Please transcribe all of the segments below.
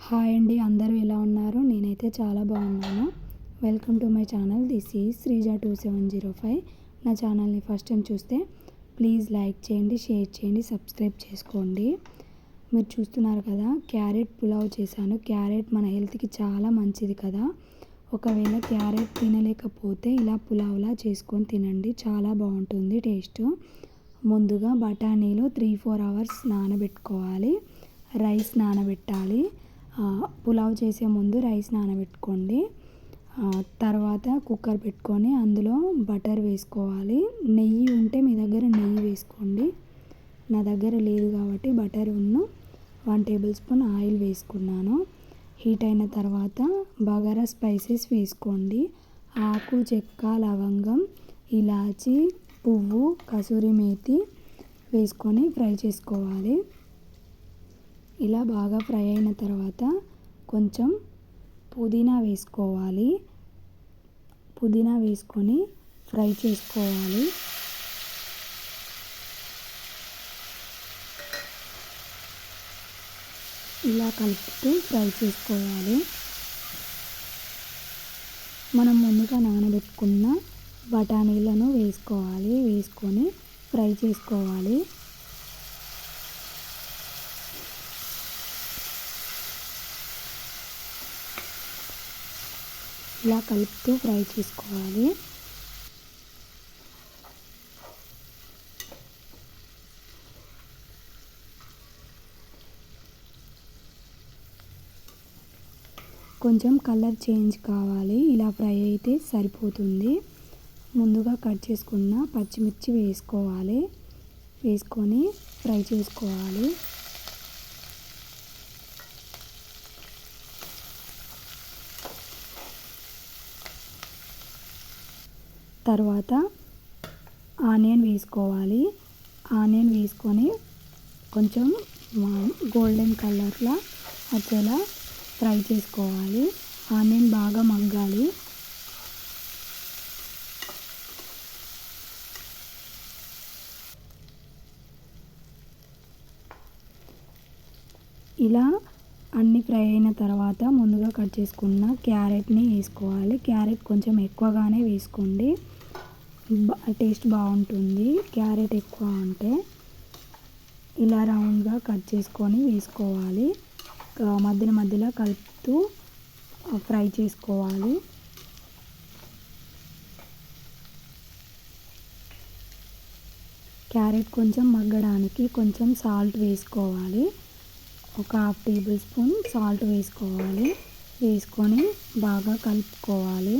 Hi అండి, అందరూ ఎలా ఉన్నారు? నేనైతే చాలా బాగున్నాను. Welcome to my channel. This is Sreeja 2705. నా ఛానల్ని ఫస్ట్ టైం చూస్తే ప్లీజ్ లైక్ చేయండి, షేర్ చేయండి, సబ్స్క్రైబ్ చేసుకోండి. మీరు చూస్తున్నారు కదా, క్యారెట్ పులావ్ చేశాను. క్యారెట్ మన హెల్త్కి చాలా మంచిది కదా. ఒకవేళ క్యారెట్ తినలేకపోతే ఇలా పులావ్లా చేసుకొని తినండి, చాలా బాగుంటుంది టేస్ట్. ముందుగా బఠానీలు 3-4 అవర్స్ నానబెట్టుకోవాలి. రైస్ నానబెట్టాలి. పులావ్ చేసే ముందు రైస్ నానబెట్టుకోండి. తర్వాత కుక్కర్ పెట్టుకొని అందులో బటర్ వేసుకోవాలి. నెయ్యి ఉంటే మీ దగ్గర నెయ్యి వేసుకోండి. నా దగ్గర లేదు కాబట్టి బటర్ 1 టేబుల్ స్పూన్ ఆయిల్ వేసుకున్నాను. హీట్ అయిన తర్వాత బగారా స్పైసెస్ వేసుకోండి. ఆకు, చెక్క, లవంగం, ఇలాచి, పువ్వు, కసూరి మేతి వేసుకొని ఫ్రై చేసుకోవాలి. ఇలా బాగా ఫ్రై అయిన తర్వాత కొంచెం పుదీనా వేసుకోవాలి. పుదీనా వేసుకొని ఫ్రై చేసుకోవాలి. ఇలా కలుపుతూ ఫ్రై చేసుకోవాలి. మనం ముందుగా నానబెట్టుకున్న బఠానీలను వేసుకొని ఫ్రై చేసుకోవాలి. ఇలా కలుపుతూ ఫ్రై చేసుకోవాలి. కొంచెం కలర్ చేంజ్ కావాలి. ఇలా ఫ్రై అయితే సరిపోతుంది. ముందుగా కట్ చేసుకున్న పచ్చిమిర్చి వేసుకొని ఫ్రై చేసుకోవాలి. తర్వాత ఆనియన్ వేసుకొని కొంచెం గోల్డెన్ కలర్లా వచ్చేలా ఫ్రై చేసుకోవాలి. ఆనియన్ బాగా మగ్గాలి. ఇలా అన్నీ ఫ్రై అయిన తర్వాత ముందుగా కట్ చేసుకున్న క్యారెట్ని వేసుకోవాలి. క్యారెట్ కొంచెం ఎక్కువగానే వేసుకోండి, టేస్ట్ బాగుంటుంది క్యారెట్ ఎక్కువ ఉంటే. ఇలా రౌండ్గా కట్ చేసుకొని వేసుకోవాలి. మధ్యలో కలుపుతూ ఫ్రై చేసుకోవాలి. క్యారెట్ కొంచెం మగ్గడానికి కొంచెం సాల్ట్ వేసుకోవాలి. ఒక 1/2 టేబుల్ స్పూన్ సాల్ట్ వేసుకొని బాగా కలుపుకోవాలి.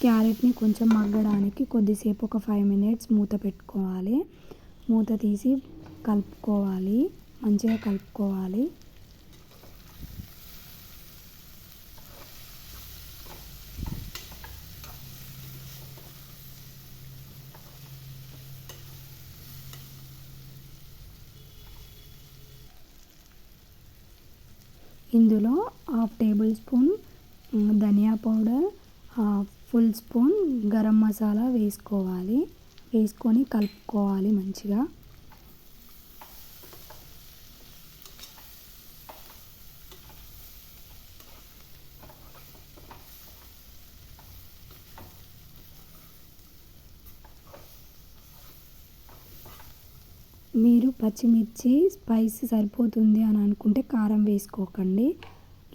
క్యారెట్ని కొంచెం మగ్గడానికి కొద్దిసేపు ఒక 5 మినిట్స్ మూత పెట్టుకోవాలి. మూత తీసి మంచిగా కలుపుకోవాలి. ఇందులో 1/2 టేబుల్ స్పూన్ ధనియా powder, full spoon garam masala వేసుకొని కలుపుకోవాలి మంచిగా. మీరు పచ్చిమిర్చి స్పైస్ సరిపోతుంది అని అనుకుంటే కారం వేసుకోకండి,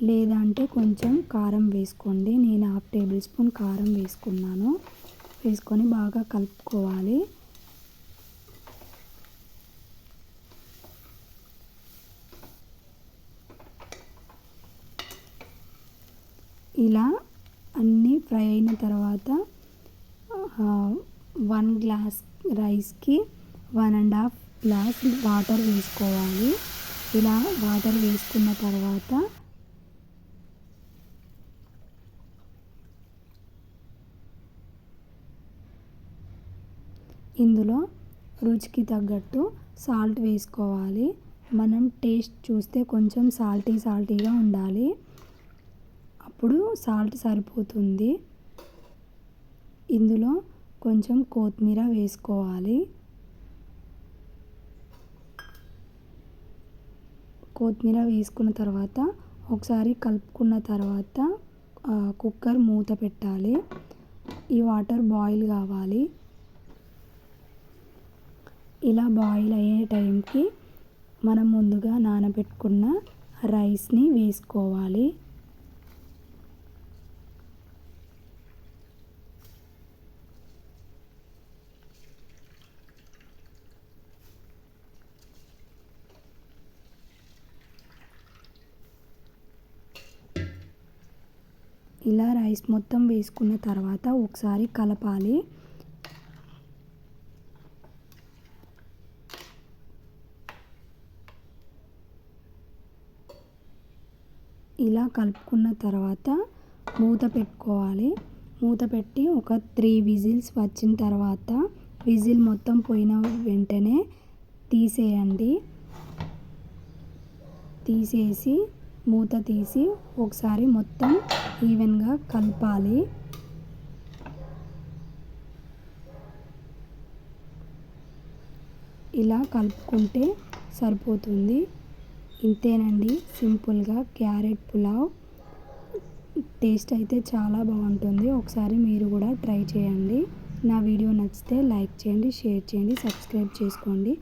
లేదంటే కొంచెం కారం వేసుకోండి. నేను 1/2 టేబుల్ స్పూన్ కారం వేసుకొని బాగా కలుపుకోవాలి. ఇలా అన్నీ ఫ్రై అయిన తర్వాత 1 గ్లాస్ రైస్కి 1.5 గ్లాస్ వాటర్ వేసుకోవాలి. ఇలా వాటర్ వేసుకున్న తర్వాత ఇందులో రుచికి తగ్గట్టు సాల్ట్ వేసుకోవాలి. మనం టేస్ట్ చూస్తే కొంచెం సాల్టీగా ఉండాలి, అప్పుడు సాల్ట్ సరిపోతుంది. ఇందులో కొంచెం కొత్తిమీర వేసుకోవాలి. కొత్తిమీర వేసుకున్న తర్వాత ఒకసారి కలుపుకున్న తర్వాత కుక్కర్ మూత పెట్టాలి. ఈ వాటర్ బాయిల్ కావాలి. ఇలా బాయిల్ అయ్యే టైంకి మనం ముందుగా నానబెట్టుకున్న రైస్ని వేసుకోవాలి. ఇలా రైస్ మొత్తం వేసుకున్న తర్వాత ఒకసారి కలపాలి. ఇలా కలుపుకున్న తర్వాత మూత పెట్టుకోవాలి. మూత పెట్టి ఒక 3 విజిల్స్ వచ్చిన తర్వాత విజిల్ మొత్తం పోయిన వెంటనే తీసేయండి. తీసేసి మూత తీసి ఒకసారి మొత్తం ఈవెన్గా కలపాలి. ఇలా కలుపుకుంటే సరిపోతుంది. ఇంతేనండి, సింపుల్గా క్యారెట్ పులావ్. టేస్ట్ అయితే చాలా బాగుంటుంది. ఒకసారి మీరు కూడా ట్రై చేయండి. నా వీడియో నచ్చితే లైక్ చేయండి, షేర్ చేయండి, సబ్స్క్రైబ్ చేసుకోండి.